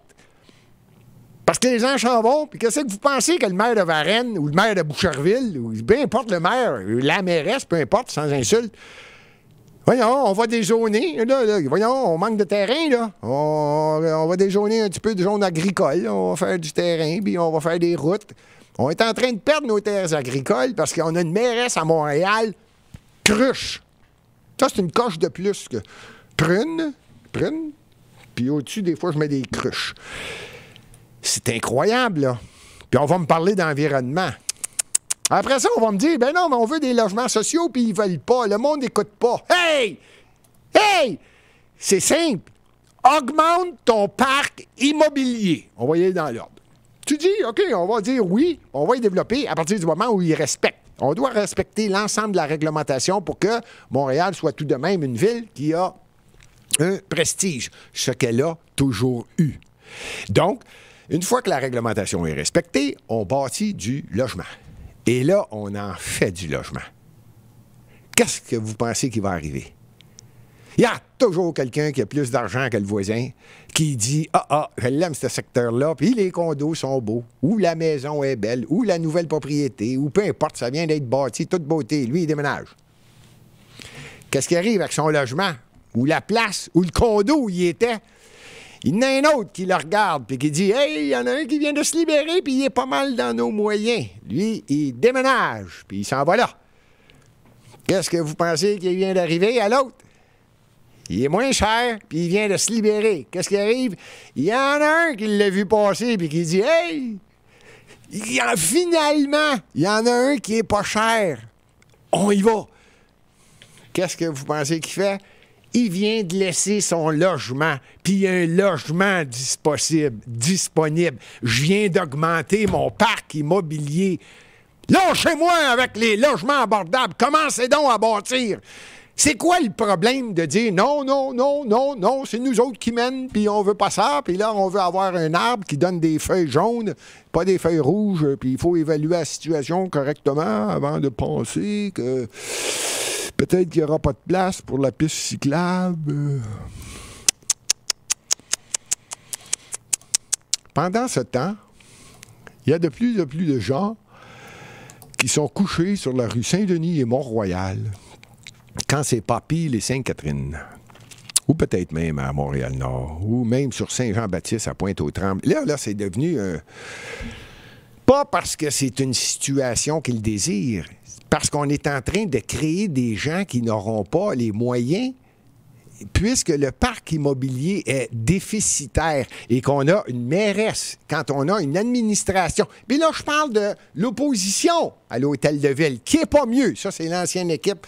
Parce que les gens s'en vont, puis qu'est-ce que vous pensez que le maire de Varennes ou le maire de Boucherville, ou peu importe le maire, la mairesse, peu importe, sans insulte, voyons, on va dézoner. Là, voyons, on manque de terrain, là. On va dézoner un petit peu de zone agricole. On va faire du terrain, puis on va faire des routes. On est en train de perdre nos terres agricoles parce qu'on a une mairesse à Montréal, cruche. Ça, c'est une coche de plus que prune, puis au-dessus, des fois, je mets des cruches. C'est incroyable, là. Puis on va me parler d'environnement. Après ça, on va me dire, ben non, mais on veut des logements sociaux, puis ils veulent pas. Le monde n'écoute pas. Hey! C'est simple. Augmente ton parc immobilier. On va y aller dans l'ordre. Tu dis, OK, on va dire oui, on va y développer à partir du moment où ils respectent. On doit respecter l'ensemble de la réglementation pour que Montréal soit tout de même une ville qui a un prestige, ce qu'elle a toujours eu. Donc, une fois que la réglementation est respectée, on bâtit du logement. Et là, on en fait du logement. Qu'est-ce que vous pensez qui va arriver? Il y a toujours quelqu'un qui a plus d'argent que le voisin qui dit « Ah, je l'aime ce secteur-là, puis les condos sont beaux, ou la maison est belle, ou la nouvelle propriété, ou peu importe, ça vient d'être bâti, toute beauté. Lui, il déménage. » Qu'est-ce qui arrive avec son logement, ou la place, ou le condo où il était? Il y en a un autre qui le regarde puis qui dit « Hey, il y en a un qui vient de se libérer puis il est pas mal dans nos moyens. » Lui, il déménage puis il s'en va là. Qu'est-ce que vous pensez qu'il vient d'arriver à l'autre? Il est moins cher puis il vient de se libérer. Qu'est-ce qui arrive? Il y en a un qui l'a vu passer puis qui dit « Hey, finalement, il y en a un qui est pas cher. On y va. » Qu'est-ce que vous pensez qu'il fait? Il vient de laisser son logement, puis il y a un logement disponible. Je viens d'augmenter mon parc immobilier. Lâchez-moi avec les logements abordables. Commencez donc à bâtir. C'est quoi le problème de dire non, c'est nous autres qui mènent, puis on veut pas ça, puis là, on veut avoir un arbre qui donne des feuilles jaunes, pas des feuilles rouges, puis il faut évaluer la situation correctement avant de penser que peut-être qu'il n'y aura pas de place pour la piste cyclable. Pendant ce temps, il y a de plus en plus de gens qui sont couchés sur la rue Saint-Denis et Mont-Royal quand c'est pas pile et Sainte-Catherine. Ou peut-être même à Montréal-Nord, ou même sur Saint-Jean-Baptiste à Pointe-aux-Trembles. Là, c'est devenu pas parce que c'est une situation qu'ils désirent, parce qu'on est en train de créer des gens qui n'auront pas les moyens, puisque le parc immobilier est déficitaire et qu'on a une mairesse, quand on a une administration. Puis là, je parle de l'opposition à l'Hôtel de Ville, qui n'est pas mieux. Ça, c'est l'ancienne équipe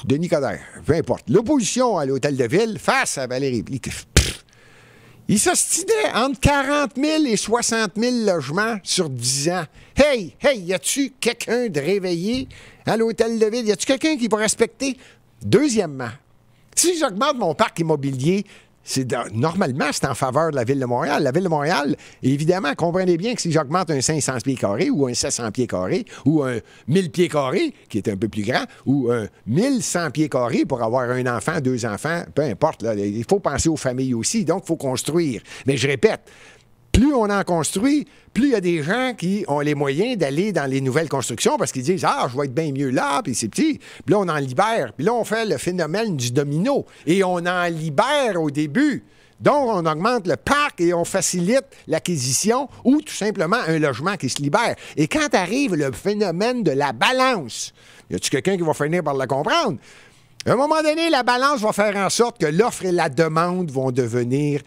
Denis Coderre, peu importe. L'opposition à l'Hôtel de Ville face à Valérie Plante. Il s'ostinait entre 40 000 et 60 000 logements sur 10 ans. Hey, y a-tu quelqu'un de réveillé à l'Hôtel de Ville? Y a-tu quelqu'un qui va respecter? Deuxièmement, si j'augmente mon parc immobilier, normalement, c'est en faveur de la Ville de Montréal. La Ville de Montréal, évidemment, comprenez bien que si j'augmente un 500 pieds carrés ou un 700 pieds carrés ou un 1000 pieds carrés, qui est un peu plus grand, ou un 1100 pieds carrés pour avoir un enfant, 2 enfants, peu importe, là, il faut penser aux familles aussi, donc il faut construire. Mais je répète, plus on en construit, plus il y a des gens qui ont les moyens d'aller dans les nouvelles constructions parce qu'ils disent « Ah, je vais être bien mieux là, puis c'est petit. » Puis là, on en libère. Puis là, on fait le phénomène du domino. Et on en libère au début. Donc, on augmente le parc et on facilite l'acquisition ou tout simplement un logement qui se libère. Et quand arrive le phénomène de la balance, y a-t-il quelqu'un qui va finir par le comprendre? À un moment donné, la balance va faire en sorte que l'offre et la demande vont devenir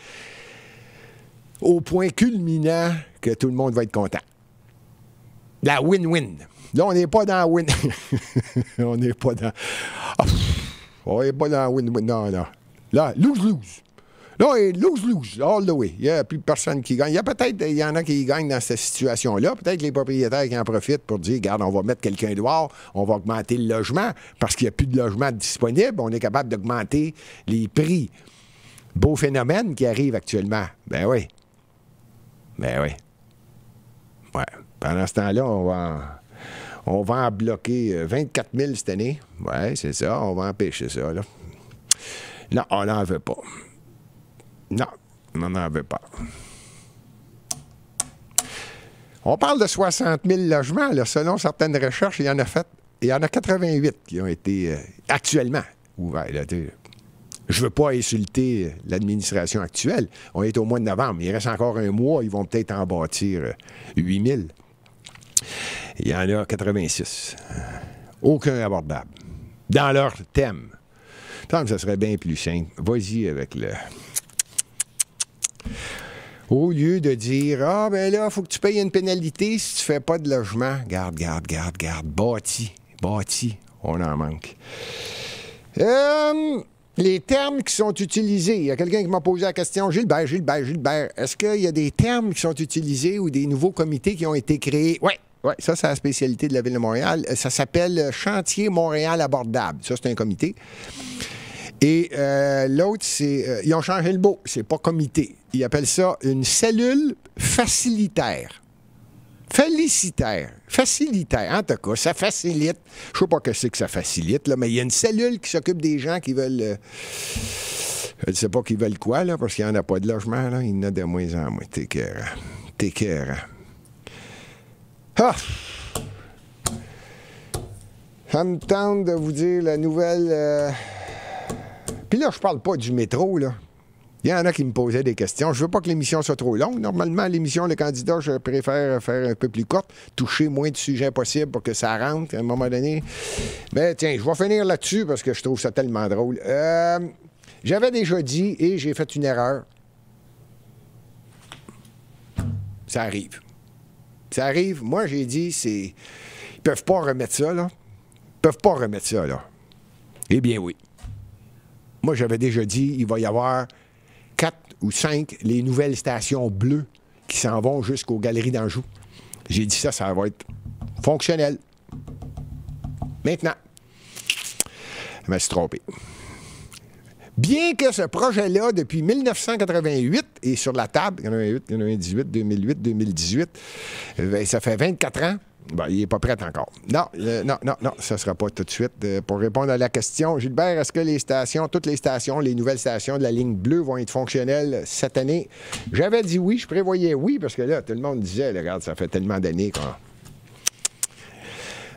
au point culminant que tout le monde va être content. La win-win. Là, on n'est pas dans win. On n'est pas dans... on n'est pas dans win-win. Non. Là, lose-lose. Là, lose-lose, all the way. Il n'y a plus personne qui gagne. Il y en a qui gagnent dans cette situation-là. Peut-être les propriétaires qui en profitent pour dire, regarde, on va mettre quelqu'un dehors, on va augmenter le logement parce qu'il n'y a plus de logement disponible. On est capable d'augmenter les prix. Beau phénomène qui arrive actuellement. Ben oui. Ouais. Pendant ce temps-là, on va en bloquer 24 000 cette année. Oui, c'est ça. On va empêcher ça, là. Non, on n'en veut pas. Non, on n'en veut pas. On parle de 60 000 logements. Là. Selon certaines recherches, il y en a 88 qui ont été actuellement ouverts. Là, je ne veux pas insulter l'administration actuelle. On est au mois de novembre. Il reste encore un mois. Ils vont peut-être en bâtir 8 000. Il y en a 86. Aucun abordable. Dans leur thème. Tant que ça serait bien plus simple. Vas-y avec le... Au lieu de dire, ah, ben là, il faut que tu payes une pénalité si tu ne fais pas de logement. Garde. Bâti. On en manque. Les termes qui sont utilisés. Il y a quelqu'un qui m'a posé la question, Gilbert, est-ce qu'il y a des termes qui sont utilisés ou des nouveaux comités qui ont été créés? Oui, ça, c'est la spécialité de la Ville de Montréal. Ça s'appelle Chantier Montréal abordable. Ça, c'est un comité. Et l'autre, c'est... ils ont changé le mot. C'est pas comité. Ils appellent ça une cellule facilitaire. Facilitaire. En tout cas, ça facilite. Je ne sais pas que c'est que ça facilite, là, mais il y a une cellule qui s'occupe des gens qui veulent... je ne sais pas qui veulent quoi, là, parce qu'il n'y en a pas de logement, là. Il y en a de moins en moins. T'es écœurant. Ah! Ça me tente de vous dire la nouvelle... Puis là, je parle pas du métro, là. Il y en a qui me posaient des questions. Je veux pas que l'émission soit trop longue. Normalement, l'émission, le candidat, je préfère faire un peu plus courte, toucher moins de sujets possibles pour que ça rentre à un moment donné. Mais tiens, je vais finir là-dessus parce que je trouve ça tellement drôle. J'avais déjà dit et j'ai fait une erreur. Ça arrive. Moi, j'ai dit, ils peuvent pas remettre ça, là. Eh bien, oui. Moi, j'avais déjà dit, il va y avoir 4 ou 5, les nouvelles stations bleues qui s'en vont jusqu'aux Galeries d'Anjou. J'ai dit ça va être fonctionnel. Maintenant, je me suis trompé. Bien que ce projet-là, depuis 1988, est sur la table, 88, 98, 2008, 2018, ça fait 24 ans, ben, il n'est pas prêt encore. Non, ça ne sera pas tout de suite. Pour répondre à la question, Gilbert, est-ce que toutes les stations, les nouvelles stations de la ligne bleue vont être fonctionnelles cette année? J'avais dit oui, je prévoyais oui, parce que là, tout le monde disait, regarde, ça fait tellement d'années qu'on...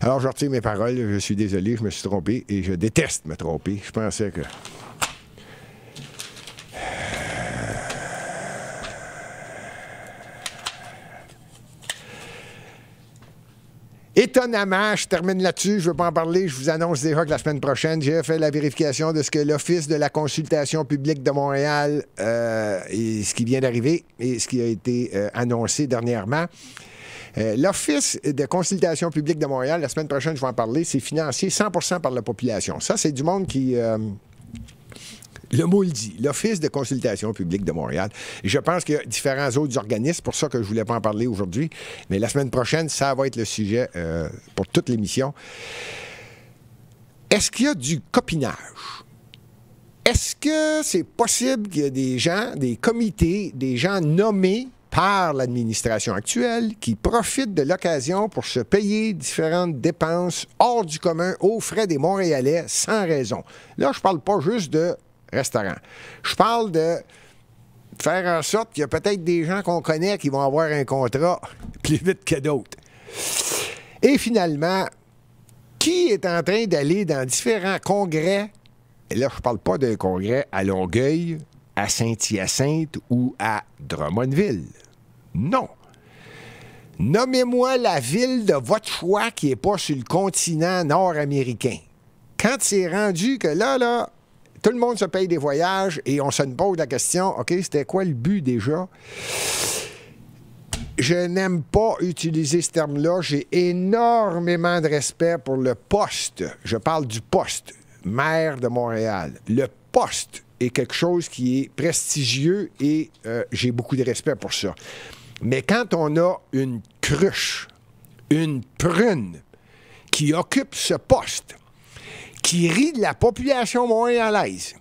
Alors, je retire mes paroles, je suis désolé, je me suis trompé, et je déteste me tromper. Je pensais que... Étonnamment, je termine là-dessus, je ne veux pas en parler, je vous annonce déjà que la semaine prochaine, j'ai fait la vérification de ce que l'Office de la consultation publique de Montréal, et ce qui vient d'arriver et ce qui a été annoncé dernièrement. L'Office de consultation publique de Montréal, la semaine prochaine, je vais en parler, c'est financé 100% par la population. Ça, c'est du monde qui... le mot le dit, l'Office de consultation publique de Montréal. Et je pense qu'il y a différents autres organismes, c'est pour ça que je ne voulais pas en parler aujourd'hui. Mais la semaine prochaine, ça va être le sujet pour toute l'émission. Est-ce qu'il y a du copinage? Est-ce que c'est possible qu'il y ait des gens, des comités, des gens nommés par l'administration actuelle qui profitent de l'occasion pour se payer différentes dépenses hors du commun aux frais des Montréalais sans raison? Là, je ne parle pas juste de restaurant. Je parle de faire en sorte qu'il y a peut-être des gens qu'on connaît qui vont avoir un contrat plus vite que d'autres. Et finalement, qui est en train d'aller dans différents congrès? Et là, je ne parle pas d'un congrès à Longueuil, à Saint-Hyacinthe ou à Drummondville. Non. Nommez-moi la ville de votre choix qui n'est pas sur le continent nord-américain. Quand c'est rendu que là, tout le monde se paye des voyages et on se pose la question, OK, c'était quoi le but déjà? Je n'aime pas utiliser ce terme-là. J'ai énormément de respect pour le poste. Je parle du poste. Maire de Montréal. Le poste est quelque chose qui est prestigieux et j'ai beaucoup de respect pour ça. Mais quand on a une cruche, une prune qui occupe ce poste, qui rit de la population montréalaise,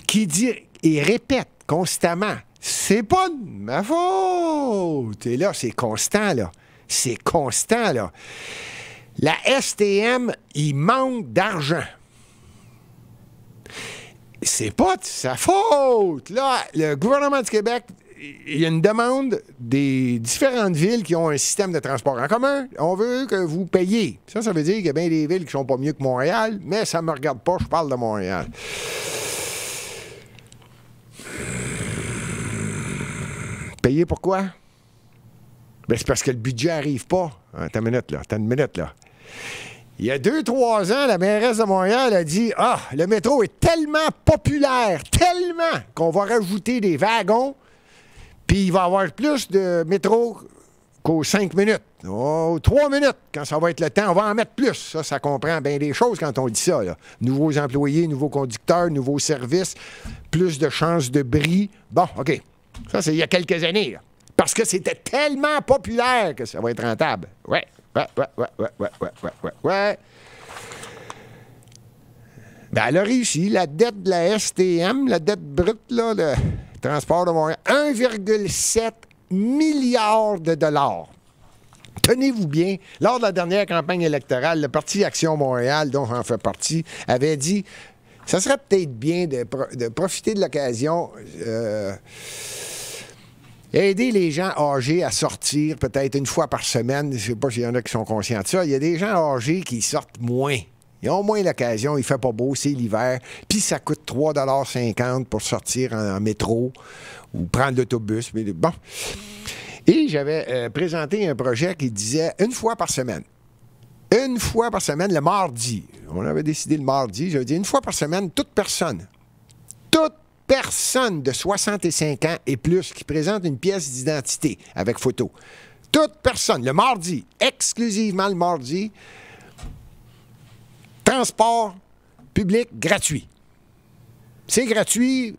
qui dit et répète constamment « c'est pas de ma faute », et là, c'est constant, là. C'est constant, là. La STM, il manque d'argent. C'est pas de sa faute. Là, le gouvernement du Québec, il y a une demande des différentes villes qui ont un système de transport en commun. On veut que vous payiez. Ça veut dire qu'il y a bien des villes qui sont pas mieux que Montréal, mais ça me regarde pas, je parle de Montréal. Payer pourquoi? Ben, c'est parce que le budget n'arrive pas. Attends une minute, là. Il y a 2-3 ans, la mairesse de Montréal a dit « Ah, le métro est tellement populaire, tellement, qu'on va rajouter des wagons, puis il va y avoir plus de métro qu'aux 5 minutes. Oh, 3 minutes, quand ça va être le temps, on va en mettre plus. » Ça comprend bien des choses quand on dit ça, là. Nouveaux employés, nouveaux conducteurs, nouveaux services, plus de chances de bris. Bon, OK. Ça, c'est il y a quelques années, là. Parce que c'était tellement populaire que ça va être rentable. Ouais. Ben, elle a réussi. La dette de la STM, la dette brute, là, le transport de Montréal, 1,7 milliard de dollars. Tenez-vous bien, lors de la dernière campagne électorale, le Parti Action Montréal, dont j'en fais partie, avait dit ça serait peut-être bien de profiter de l'occasion. Aider les gens âgés à sortir peut-être une fois par semaine. Je ne sais pas s'il y en a qui sont conscients de ça. Il y a des gens âgés qui sortent moins. Ils ont moins l'occasion. Il ne fait pas beau, c'est l'hiver. Puis ça coûte 3,50 $ pour sortir en métro ou prendre l'autobus. Mais bon. Et j'avais présenté un projet qui disait une fois par semaine. Une fois par semaine, le mardi. On avait décidé le mardi. J'avais dit une fois par semaine, toute personne de 65 ans et plus qui présente une pièce d'identité avec photo. Toute personne, le mardi, exclusivement le mardi, transport public gratuit. C'est gratuit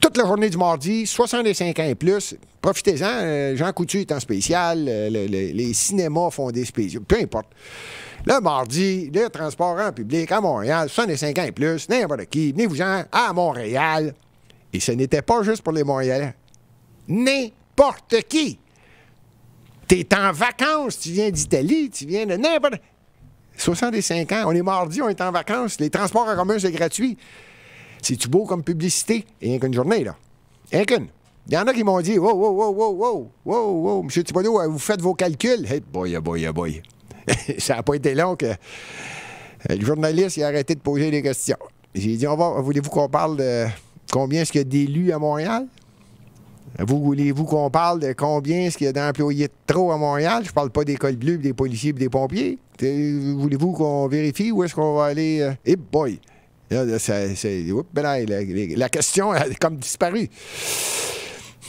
toute la journée du mardi, 65 ans et plus. Profitez-en. Jean Coutu est en spécial. Les cinémas font des spéciaux. Peu importe. Le mardi, le transport en public à Montréal, 65 ans et plus, n'importe qui, venez-vous-en à Montréal. Et ce n'était pas juste pour les Montréalais. N'importe qui. T'es en vacances, tu viens d'Italie, tu viens de n'importe... 65 ans, on est mardi, on est en vacances, les transports en commun, c'est gratuit. C'est-tu beau comme publicité? Rien qu'une journée, là. Rien qu'une. Il y en a qui m'ont dit, wow, M. Thibodeau, vous faites vos calculs. Hey, boy. Ça n'a pas été long que le journaliste il a arrêté de poser des questions. J'ai dit, voulez-vous qu'on parle de combien est-ce qu'il y a d'élus à Montréal? Voulez-vous qu'on parle de combien est-ce qu'il y a d'employés de trop à Montréal? Je parle pas des cols bleus, des policiers et des pompiers. Voulez-vous qu'on vérifie où est-ce qu'on va aller? Eh boy! Là, la question a comme disparu.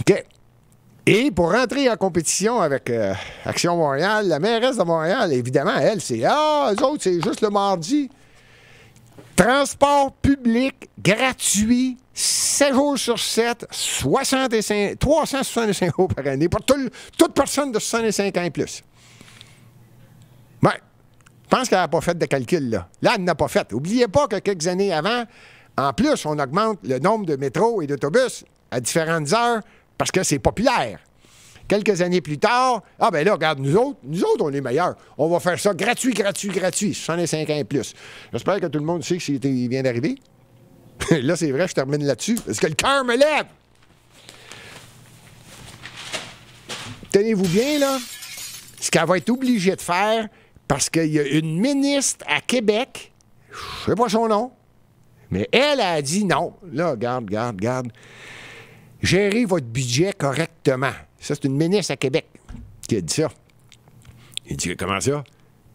OK. Et pour rentrer en compétition avec Action Montréal, la mairesse de Montréal, évidemment, elle, c'est « Ah, eux autres, c'est juste le mardi. » Transport public gratuit, 7 jours sur 7, 365 euros par année pour toute personne de 65 ans et plus. Ouais. Je pense qu'elle n'a pas fait de calcul, là. Là, elle n'a pas fait. N'oubliez pas que quelques années avant, en plus, on augmente le nombre de métros et d'autobus à différentes heures parce que c'est populaire. Quelques années plus tard, ah ben là, regarde, nous autres, on est meilleurs. On va faire ça gratuit, 65 ans et plus. J'espère que tout le monde sait que il vient d'arriver. Là, c'est vrai, je termine là-dessus, parce que le cœur me lève. Tenez-vous bien, là, ce qu'elle va être obligée de faire, parce qu'il y a une ministre à Québec, je ne sais pas son nom, mais elle a dit non. Là, garde. Gérez votre budget correctement. Ça, c'est une ministre à Québec qui a dit ça. Il dit, comment ça?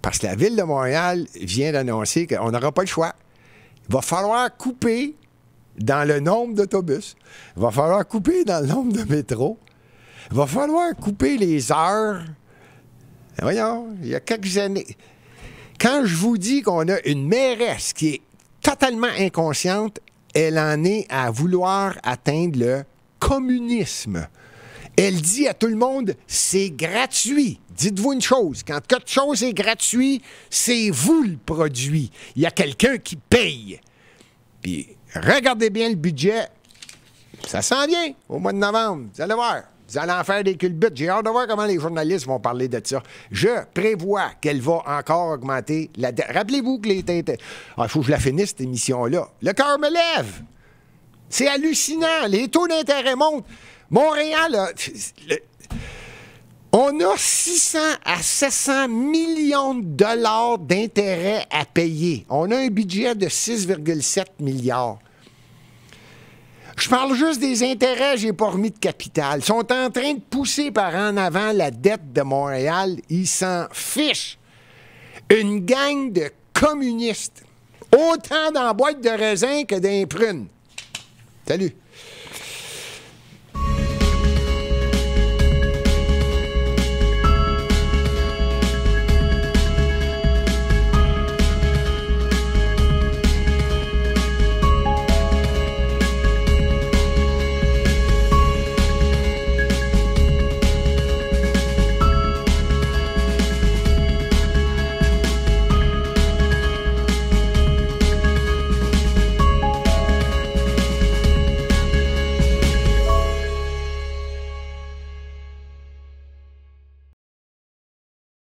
Parce que la Ville de Montréal vient d'annoncer qu'on n'aura pas le choix. Il va falloir couper dans le nombre d'autobus. Il va falloir couper dans le nombre de métros. Il va falloir couper les heures. Voyons, il y a quelques années. Quand je vous dis qu'on a une mairesse qui est totalement inconsciente, elle en est à vouloir atteindre le communisme. Elle dit à tout le monde, c'est gratuit. Dites-vous une chose, quand quelque chose est gratuit, c'est vous le produit. Il y a quelqu'un qui paye. Puis, regardez bien le budget. Ça s'en vient au mois de novembre. Vous allez voir. Vous allez en faire des culbutes. J'ai hâte de voir comment les journalistes vont parler de ça. Je prévois qu'elle va encore augmenter la dette. Rappelez-vous que il faut que je la finisse, cette émission-là. Le cœur me lève. C'est hallucinant. Les taux d'intérêt montent. Montréal, on a 600 à 700 millions de dollars d'intérêts à payer. On a un budget de 6,7 milliards. Je parle juste des intérêts, j'ai pas remis de capital. Ils sont en train de pousser par en avant la dette de Montréal. Ils s'en fichent. Une gang de communistes. Autant dans la boîte de raisin que dans les prunes. Salut.